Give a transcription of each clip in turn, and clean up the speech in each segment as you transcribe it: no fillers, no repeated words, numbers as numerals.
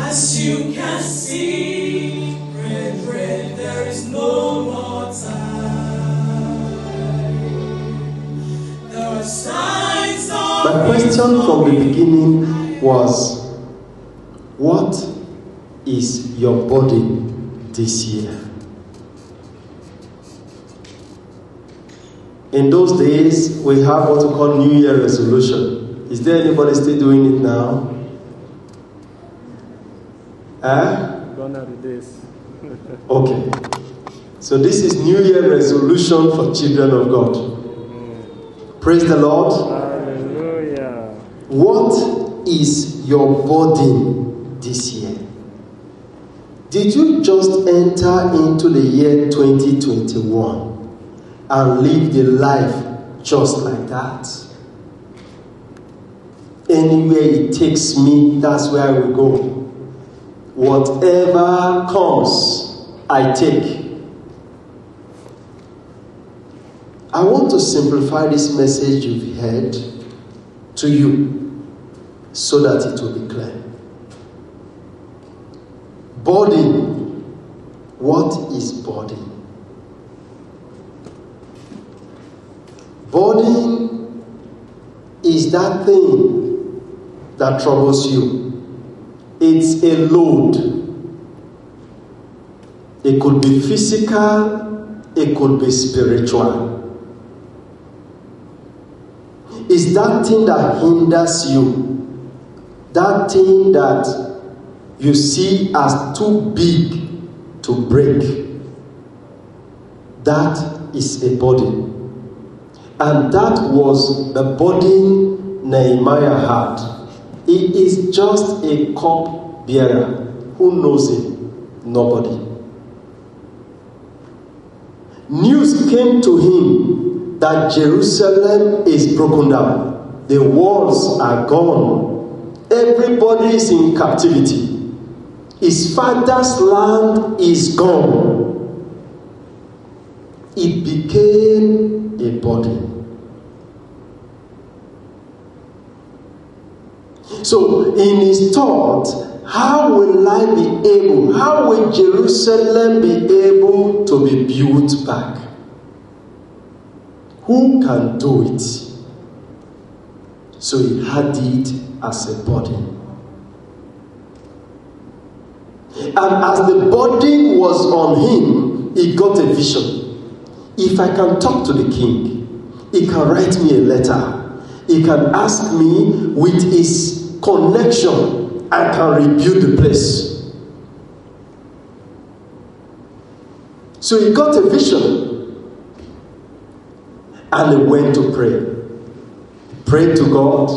As you can see, brethren, there is no more time. There are signs of. My question from the beginning was, what is your body this year? In those days, we have what we call New Year resolution. Is there anybody still doing it now? Gone are the days. Okay. So this is New Year resolution for children of God. Praise the Lord. Hallelujah. What is your burden this year? Did you just enter into the year 2021 and live the life just like that? Anywhere it takes me, that's where I will go. Whatever comes, I take. I want to simplify this message you've heard to you so that it will be clear. Burden. What is burden? Burden is that thing that troubles you. It's a load. It could be physical, it could be spiritual. It's that thing that hinders you. That thing that you see as too big to break. That is a burden. And that was the burden Nehemiah had. He is just a cup bearer. Who knows him? Nobody. News came to him that Jerusalem is broken down. The walls are gone. Everybody is in captivity. His father's land is gone. It became a burden. So in his thought, how will Jerusalem be able to be built back? Who can do it? So he had it as a burden. And as the burden was on him, he got a vision. If I can talk to the king, he can write me a letter. He can ask me with his connection, I can rebuild the place. So he got a vision. And he went to pray. Prayed to God.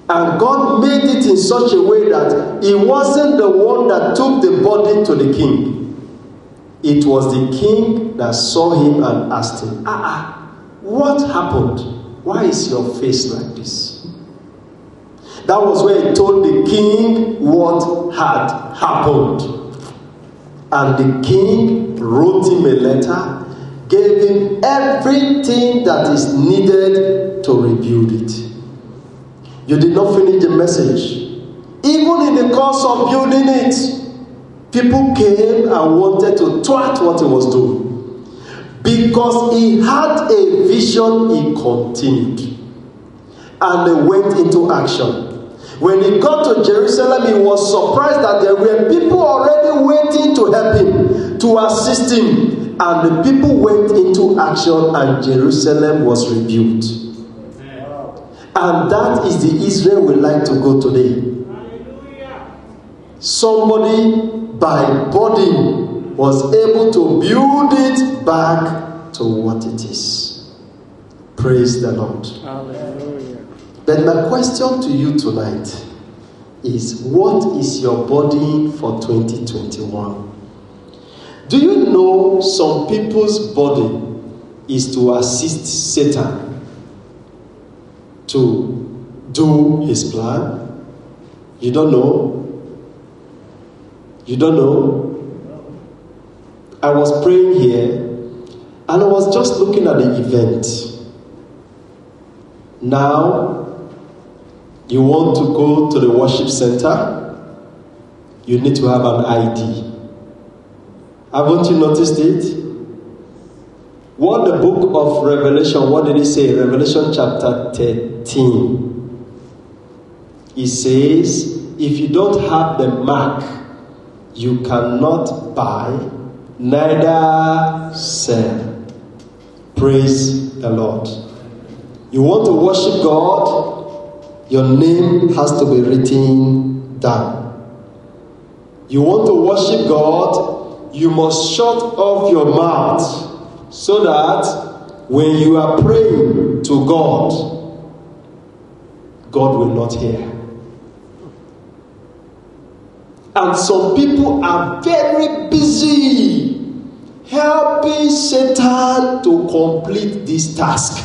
And God made it in such a way that he wasn't the one that took the burden to the king. It was the king that saw him and asked him, what happened? Why is your face like this? That was where he told the king what had happened. And the king wrote him a letter, gave him everything that is needed to rebuild it. You did not finish the message. Even in the course of building it, people came and wanted to thwart what he was doing. Because he had a vision, he continued. And they went into action. When he got to Jerusalem, he was surprised that there were people already waiting to help him, to assist him. And the people went into action and Jerusalem was rebuilt. And that is the Israel we like to go today. Somebody by burden was able to build it back to what it is. Praise the Lord. Hallelujah. But my question to you tonight is, what is your burden for 2021? Do you know some people's burden is to assist Satan to do his plan? You don't know? You don't know? I was praying here and I was just looking at the event. Now, you want to go to the worship center you need to have an ID. Haven't you noticed it? What the book of Revelation, what did it say? Revelation chapter 13. It says, if you don't have the mark, you cannot buy, neither sell. Praise the Lord. You want to worship God, your name has to be written down. You want to worship God, you must shut off your mouth so that when you are praying to God, God will not hear. And some people are very busy helping Satan to complete this task.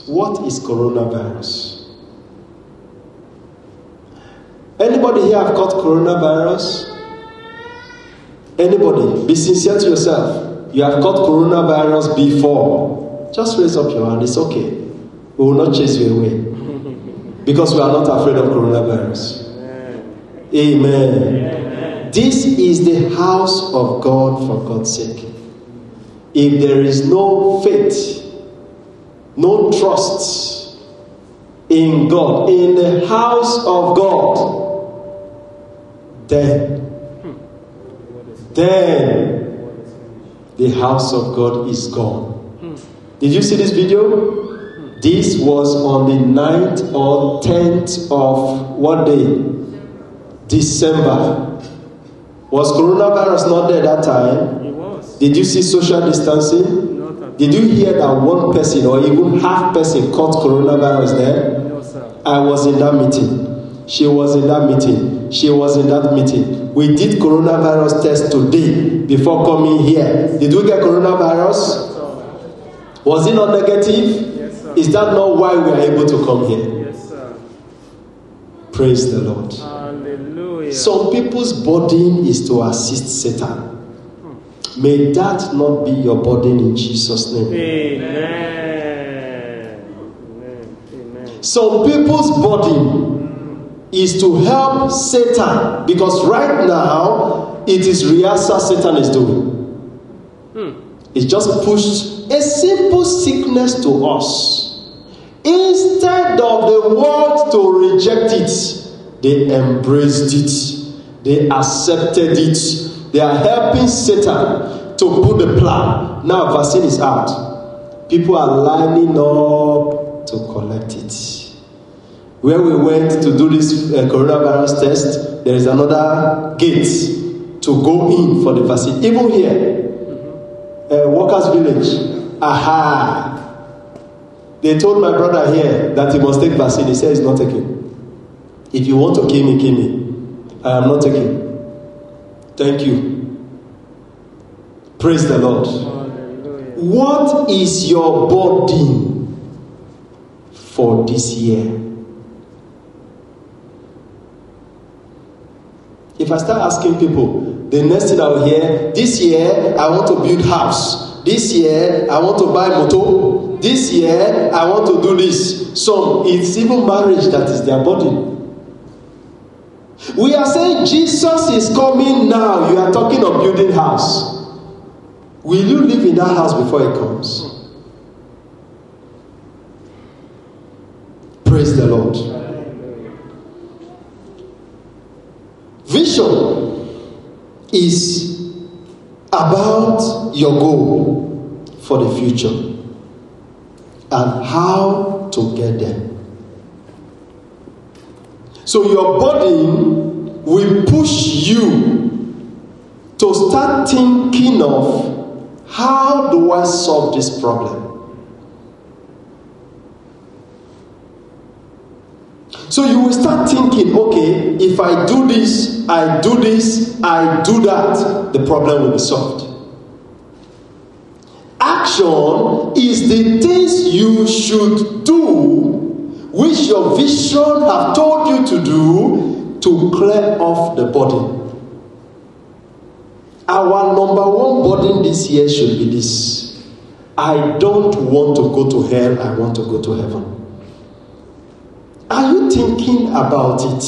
What is coronavirus? Anybody here have caught coronavirus? Anybody? Be sincere to yourself. You have caught coronavirus before. Just raise up your hand. It's okay. We will not chase you away. Because we are not afraid of coronavirus. Amen. Amen. This is the house of God for God's sake. If there is no faith, no trust in God, in the house of God, then the house of God is gone. Did you see this video? This was on the 9th or 10th of what day? December. Was coronavirus not there that time? It was. Did you see social distancing? Not. Did you hear that one person or even half person caught coronavirus there? No, sir. I was in that meeting. She was in that meeting. She was in that meeting. We did coronavirus test today before coming here. Did we get coronavirus? Was it not negative? Yes, sir. Is that not why we are able to come here? Yes, sir. Praise the Lord. Hallelujah. Some people's burden is to assist Satan. May that not be your burden in Jesus' name. Amen. Amen. Some people's burden is to help Satan, because right now it is rehearsal Satan is doing. It's just pushed a simple sickness to us. Instead of the world to reject it, they embraced it. They accepted it. They are helping Satan to put the plan. Now vaccine is out. People are lining up to collect it. Where we went to do this coronavirus test, there is another gate to go in for the vaccine. Even here, Workers Village. Aha! They told my brother here that he must take vaccine. He said he's not taking. If you want to kill me, kill me. I am not taking. Thank you. Praise the Lord. Hallelujah. What is your burden for this year? If I start asking people, the next thing I will hear, this year I want to build house. This year I want to buy motor. This year I want to do this. Some, it's even marriage that is their burden. We are saying Jesus is coming now. You are talking of building house. Will you live in that house before he comes? Praise the Lord. Vision is about your goal for the future and how to get there. So your burden will push you to start thinking of, how do I solve this problem? So you will start thinking, okay, if I do this, I do this, I do that, the problem will be solved. Action is the things you should do, which your vision have told you to do, to clear off the burden. Our number one burden this year should be this: I don't want to go to hell, I want to go to heaven. Are you thinking about it?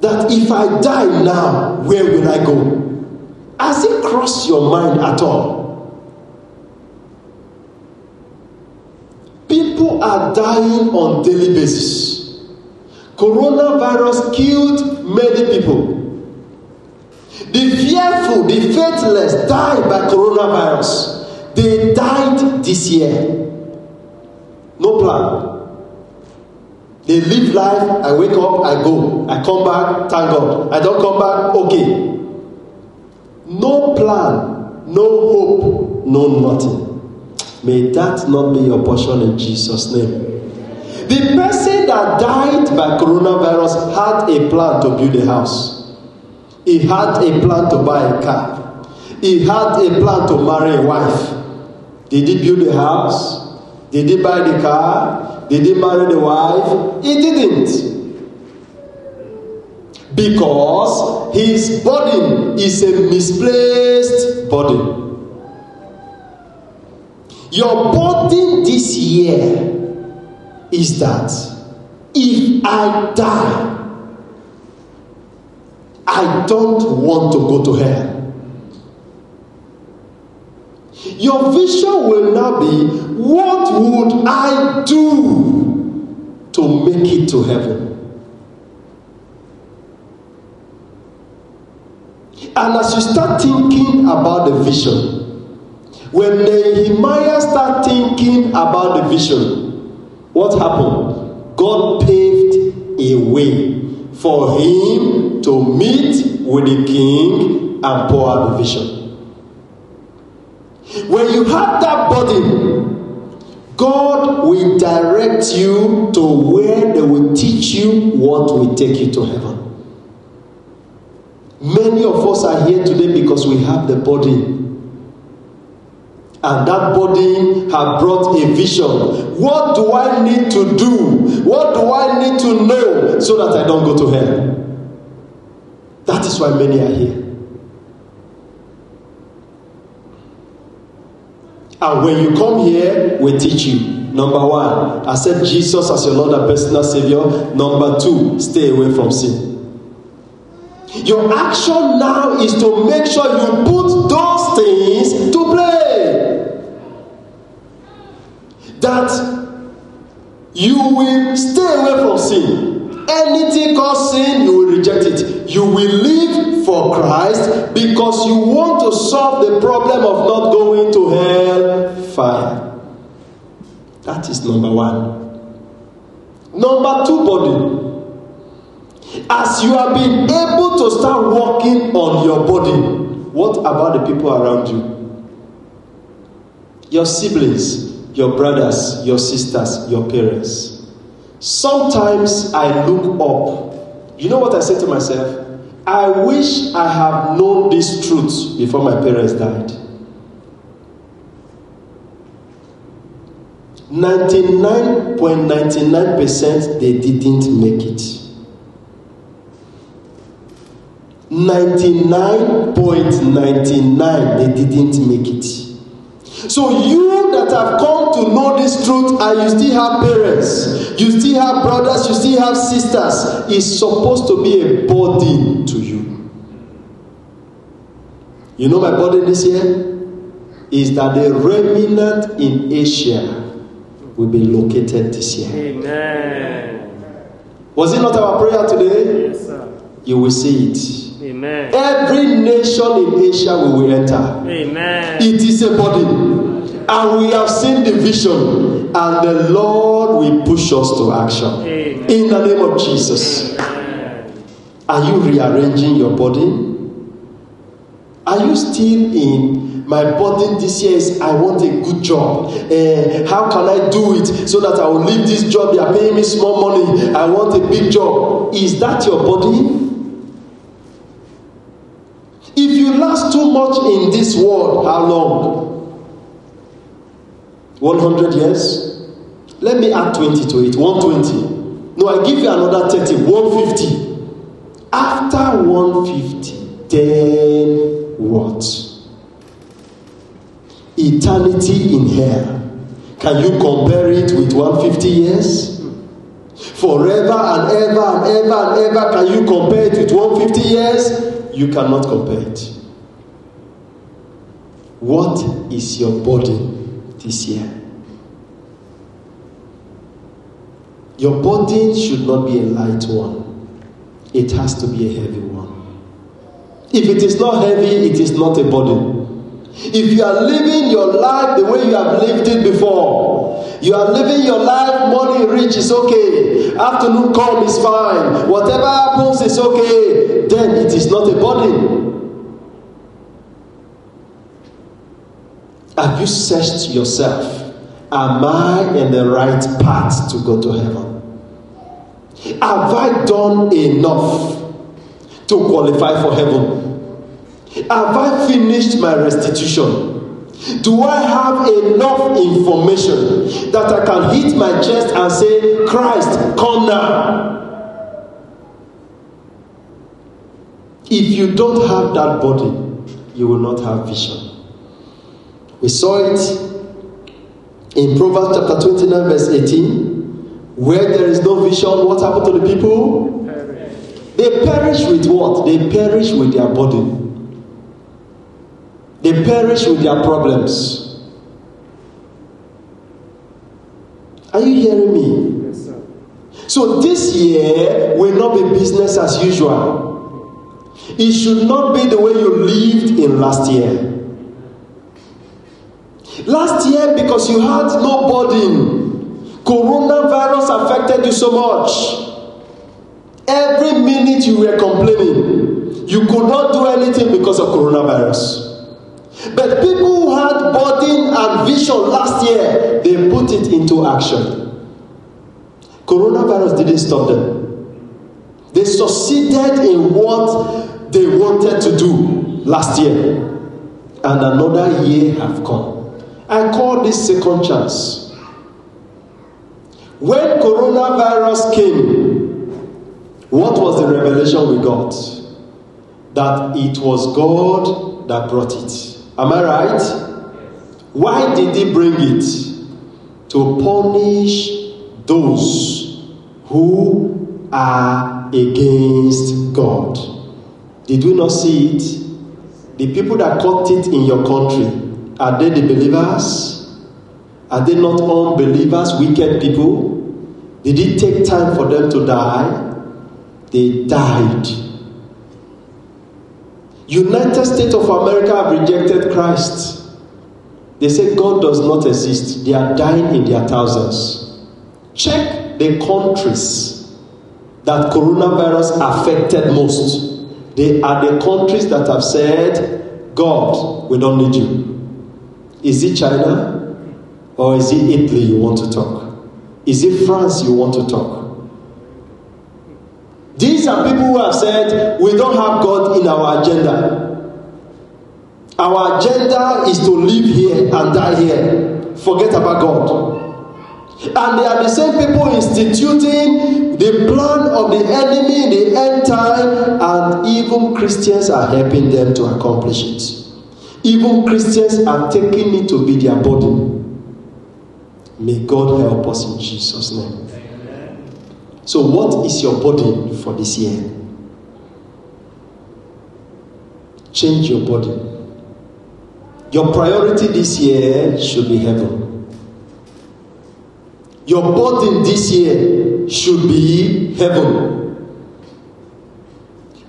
That if I die now, where will I go? Has it crossed your mind at all? People are dying on daily basis. Coronavirus killed many people. The fearful, the faithless died by coronavirus. They died this year. No plan. They live life, I wake up, I go. I come back, thank God. I don't come back, okay. No plan, no hope, no nothing. May that not be your portion in Jesus' name. The person that died by coronavirus had a plan to build a house. He had a plan to buy a car. He had a plan to marry a wife. Did he build a house? Did he buy the car? Did he marry the wife? He didn't. Because his burden is a misplaced burden. Your burden this year is that if I die, I don't want to go to hell. Your vision will now be, what would I do to make it to heaven? And as you start thinking about the vision, when Nehemiah started thinking about the vision, what happened? God paved a way for him to meet with the king and pour out the vision. When you have that burden, God will direct you to where they will teach you what will take you to heaven. Many of us are here today because we have the burden. And that burden has brought a vision. What do I need to do? What do I need to know so that I don't go to hell? That is why many are here. And when you come here, we teach you. Number one, accept Jesus as your Lord and personal Savior. Number two, stay away from sin. Your action now is to make sure you put those things to play. That you will stay away from sin. Anything called sin, you will reject it. You will live for Christ because you want to solve the problem of not going to hell fire. That is number one. Number two, body. As you have been able to start working on your body, what about the people around you? Your siblings, your brothers, your sisters, your parents. Sometimes I look up. You know what I say to myself? I wish I have known this truth before my parents died. 99.99% they didn't make it. 99.99 they didn't make it. So you that have come to know this truth and you still have parents, you still have brothers, you still have sisters, is supposed to be a burden to you. You know my burden this year is that the remnant in Asia will be located this year. Amen. Was it not our prayer today? Yes, sir. You will see it. Amen. Every nation in Asia we will enter. Amen. It is a body. And we have seen the vision. And the Lord will push us to action. Amen. In the name of Jesus. Amen. Are you rearranging your body? Are you still in, my burden this year is I want a good job. How can I do it so that I will leave this job? They are paying me small money. I want a big job. Is that your body? If you last too much in this world, how long? 100 years? Let me add 20 to it. 120. No, I give you another 30. 150. After 150, then what? Eternity in hell. Can you compare it with 150 years? forever and ever and ever and ever. Can you compare it with 150 years? You cannot compare it. What is your burden this year? Your burden should not be a light one. It has to be a heavy one. If it is not heavy, it is not a burden. If you are living your life the way you have lived it before, you are living your life, morning rich is okay, afternoon calm is fine, whatever happens is okay, then it is not a burden. Have you searched yourself? Am I in the right path to go to heaven? Have I done enough to qualify for heaven? Have I finished my restitution? Do I have enough information that I can hit my chest and say, Christ, come now? If you don't have that body, you will not have vision. We saw it in Proverbs chapter 29 verse 18. Where there is no vision, what happened to the people? They perish with what? They perish with their body. They perish with their problems. Are you hearing me? Yes, sir. So this year will not be business as usual. It should not be the way you lived in last year. Last year, because you had no burden, coronavirus affected you so much. Every minute you were complaining. You could not do anything because of coronavirus. But people who had burden and vision last year, they put it into action. Coronavirus didn't stop them. They succeeded in what they wanted to do last year. And another year have come. I call this second chance. When coronavirus came, what was the revelation we got? That it was God that brought it. Am I right? Why did he bring it? To punish those who are against God. Did we not see it? The people that caught it in your country, are they the believers? Are they not unbelievers, wicked people? Did it take time for them to die? They died. United States of America have rejected Christ. They say God does not exist. They are dying in their thousands. Check the countries that coronavirus affected most. They are the countries that have said, God, we don't need you. Is it China? Or is it Italy you want to talk? Is it France you want to talk? These are people who have said, we don't have God in our agenda. Our agenda is to live here and die here. Forget about God. And they are the same people instituting the plan of the enemy in the end time, and even Christians are helping them to accomplish it. Even Christians are taking it to be their burden. May God help us in Jesus' name. Amen. So what is your burden for this year? Change your burden. Your priority this year should be heaven. Your burden this year should be heaven.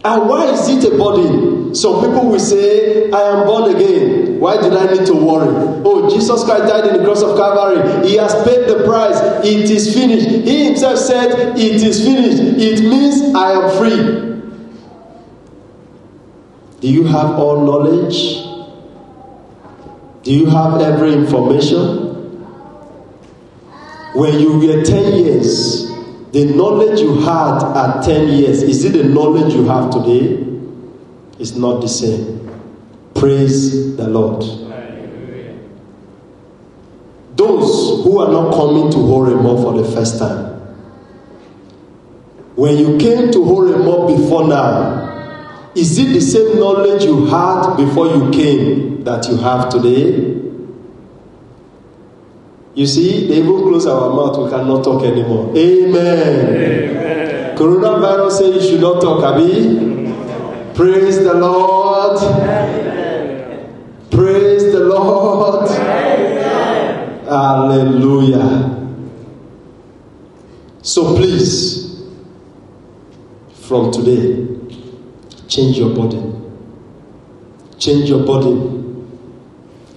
And why is it a burden? Some people will say, I am born again. Why did I need to worry? Oh, Jesus Christ died in the cross of Calvary. He has paid the price. It is finished. He himself said, it is finished. It means I am free. Do you have all knowledge? Do you have every information? When you were 10 years, the knowledge you had at 10 years, is it the knowledge you have today? It's not the same. Praise the Lord. Those who are not coming to Horemo for the first time, when you came to Horemo before now, is it the same knowledge you had before you came that you have today? You see, they even close our mouth, we cannot talk anymore. Amen. Coronavirus says you should not talk, Abi. Praise the Lord. Praise the Lord. Hallelujah. So please, from today, change your body. Change your body.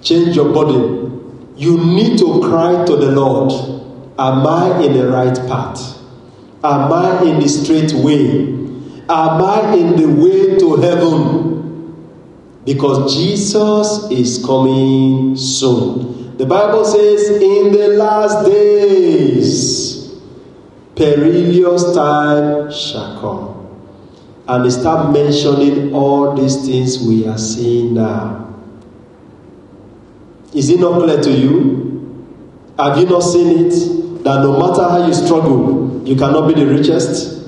Change your body. You need to cry to the Lord. Am I in the right path? Am I in the straight way? Am I in the way to heaven? Because Jesus is coming soon. The Bible says, in the last days, perilous time shall come. And they start mentioning all these things we are seeing now. Is it not clear to you? Have you not seen it? That no matter how you struggle, you cannot be the richest?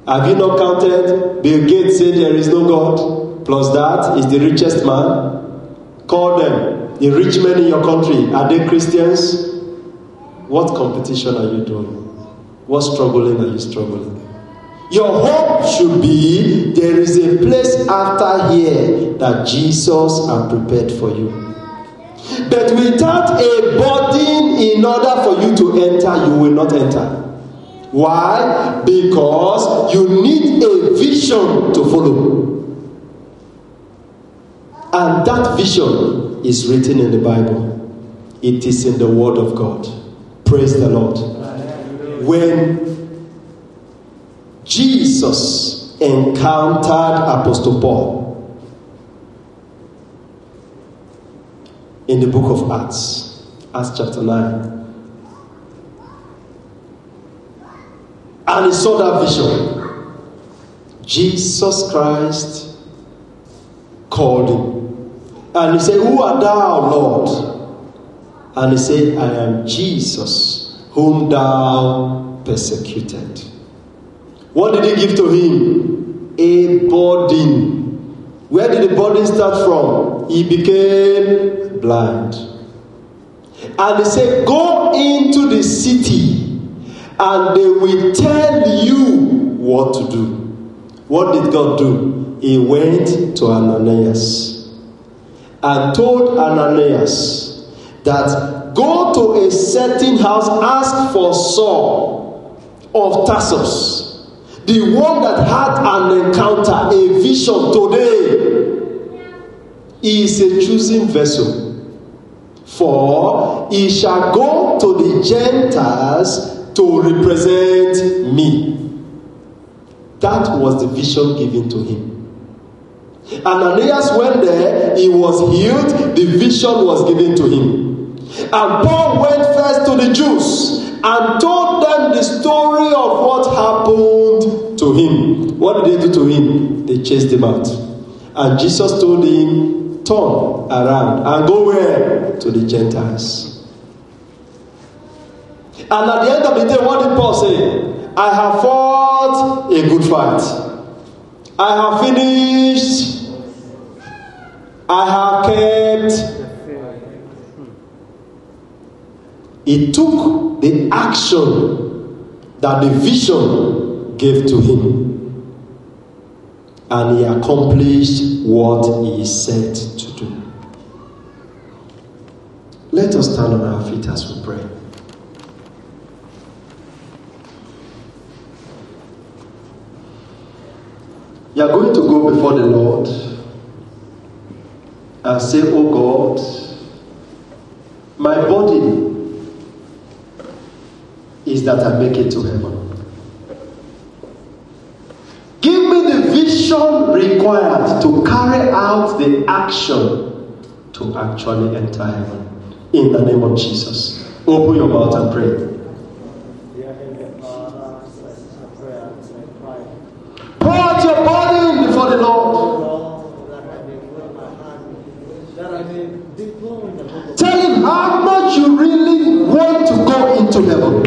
Have you not counted? Bill Gates said there is no God. Plus that is the richest man. Call them. The rich men in your country, are they Christians? What competition are you doing? What struggling are you struggling? Your hope should be there is a place after here that Jesus has prepared for you. But without a burden in order for you to enter, you will not enter. Why? Because you need a vision to follow. And that vision is written in the Bible. It is in the Word of God. Praise the Lord. When Jesus encountered Apostle Paul in the book of Acts chapter 9, and he saw that vision, Jesus Christ called him. And he said, who art thou, Lord? And he said, I am Jesus, whom thou persecuted. What did he give to him? A burden. Where did the burden start from? He became blind. And he said, go into the city, and they will tell you what to do. What did God do? He went to Ananias and told Ananias that go to a certain house, ask for Saul of Tarsus, the one that had an encounter, a vision today. He is a chosen vessel, for he shall go to the Gentiles to represent me. That was the vision given to him. Ananias went there, he was healed, the vision was given to him. And Paul went first to the Jews and told them the story of what happened to him. What did they do to him? They chased him out. And Jesus told him, turn around and go where? To the Gentiles. And at the end of the day, what did Paul say? I have fought a good fight. I have finished. I have kept. He took the action that the vision gave to him, and he accomplished what he said to do. Let us stand on our feet as we pray. You are going to go before the Lord and say, oh God, my body is that I make it to heaven. Give me the vision required to carry out the action to actually enter heaven. In the name of Jesus. Open your mouth and pray. Pour out your body before the Lord. Tell him how much you really want to go into heaven.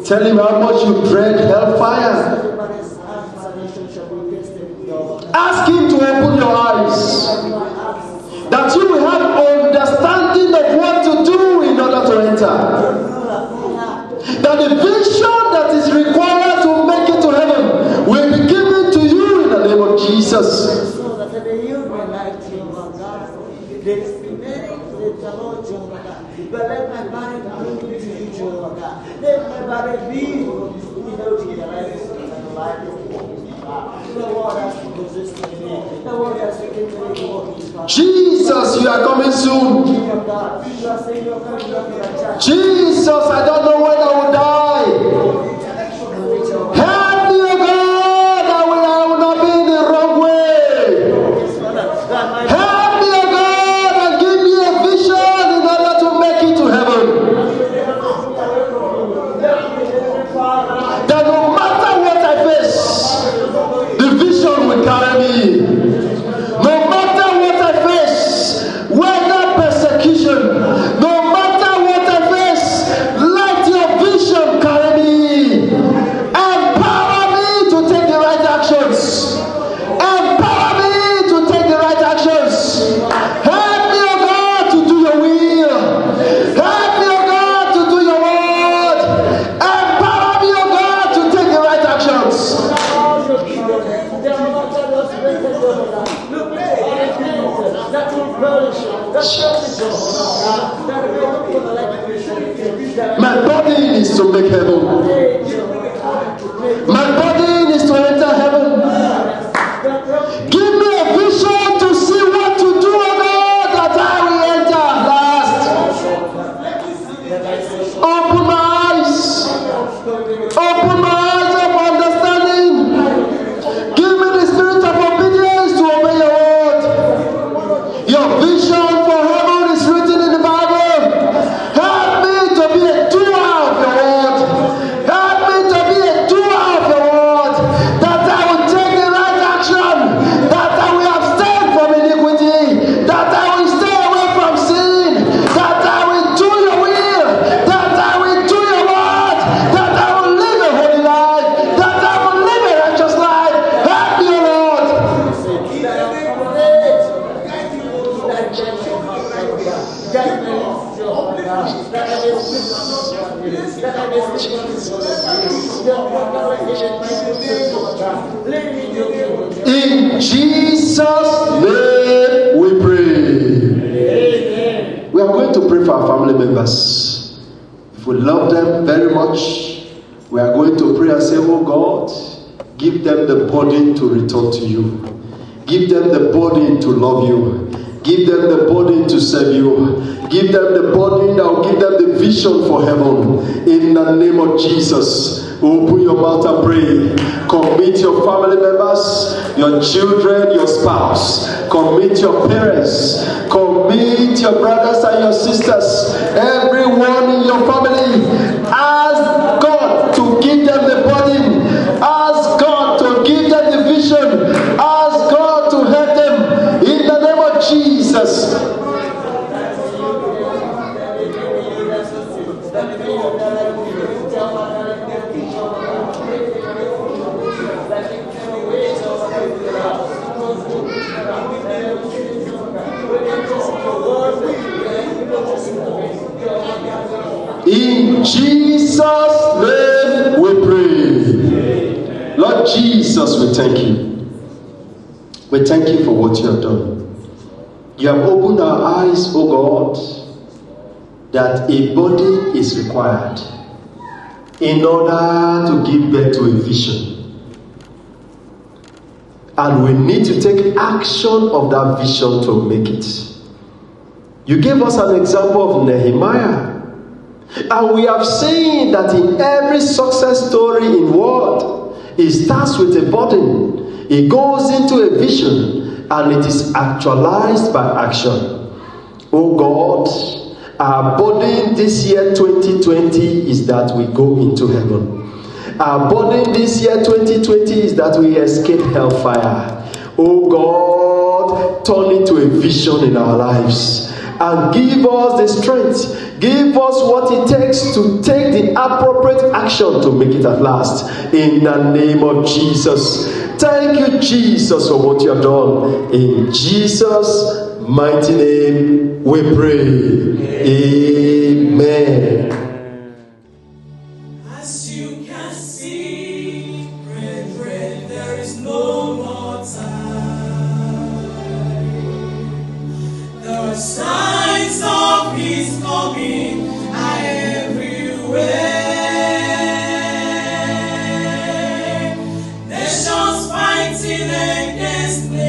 Tell him how much you dread hellfire. Ask him to open your eyes, that you will have understanding of what that the vision that is required to make it to heaven will be given to you in the name of Jesus. So that they yield my life to you, Lord God. There is remaining to the Lord, Jehovah God. But let my body bring it to you, Jehovah God. Let my body be in the life of the Lord has to resist me. The Lord has to give me the Jesus, you are coming soon. Jesus, I don't know when I will die. Help me, O God, I will not be in the wrong way. Help me, O God, and give me a vision in order to make it to heaven. That no matter what I face, the vision will carry me. No matter what I face, whether persecution, no matter what I face, let your vision carry me. Empower me to take the right actions. Empower me to take the right actions. Help me, O God, to do your will. Help me, O God, to do your word. Empower me, O God, to take the right actions. My body needs to make heaven. My body needs to enter heaven. Give me a vision to see what to do, O God, that I will enter last. Open my eyes. Open my eyes of understanding. Give me the spirit of obedience to obey your word. Your vision for heaven is written in the Bible. Help me to be a doer of your word. Help me to be a doer of your word. That I will take the right action. That I will abstain from iniquity. That I will stay away from sin. That I will do your will. That I will do your word. That I will live a holy life. That I will live a righteous life. Help me, O Lord. In Jesus' name we pray. We are going to pray for our family members. If we love them very much, we are going to pray and say, oh God, give them the burden to return to you. Give them the burden to love you. Give them the burden to serve you. Give them the burden that will give them the vision for heaven. In the name of Jesus. Open your mouth and pray. Commit your family members, your children, your spouse. Commit your parents. Commit your brothers and your sisters. Everyone in your family. Ask God to give them the burden. Ask God to give them the vision. Ask God to help them. In the name of Jesus. In Jesus' name we pray. Lord Jesus, we thank you. We thank you for what you have done. You have opened our eyes, O God, that a body is required in order to give birth to a vision. And we need to take action of that vision to make it. You gave us an example of Nehemiah. And we have seen that in every success story in world, it starts with a burden. It goes into a vision and it is actualized by action. Oh God, our burden this year 2020 is that we go into heaven. Our burden this year 2020 is that we escape hellfire. Oh God, turn it to a vision in our lives and give us the strength. Give us what it takes to take the appropriate action to make it at last. In the name of Jesus. Thank you, Jesus, for what you have done. In Jesus' mighty name we pray. Amen. you can see, brethren, there is no more time. The signs of his coming are everywhere. Nations fighting against nations.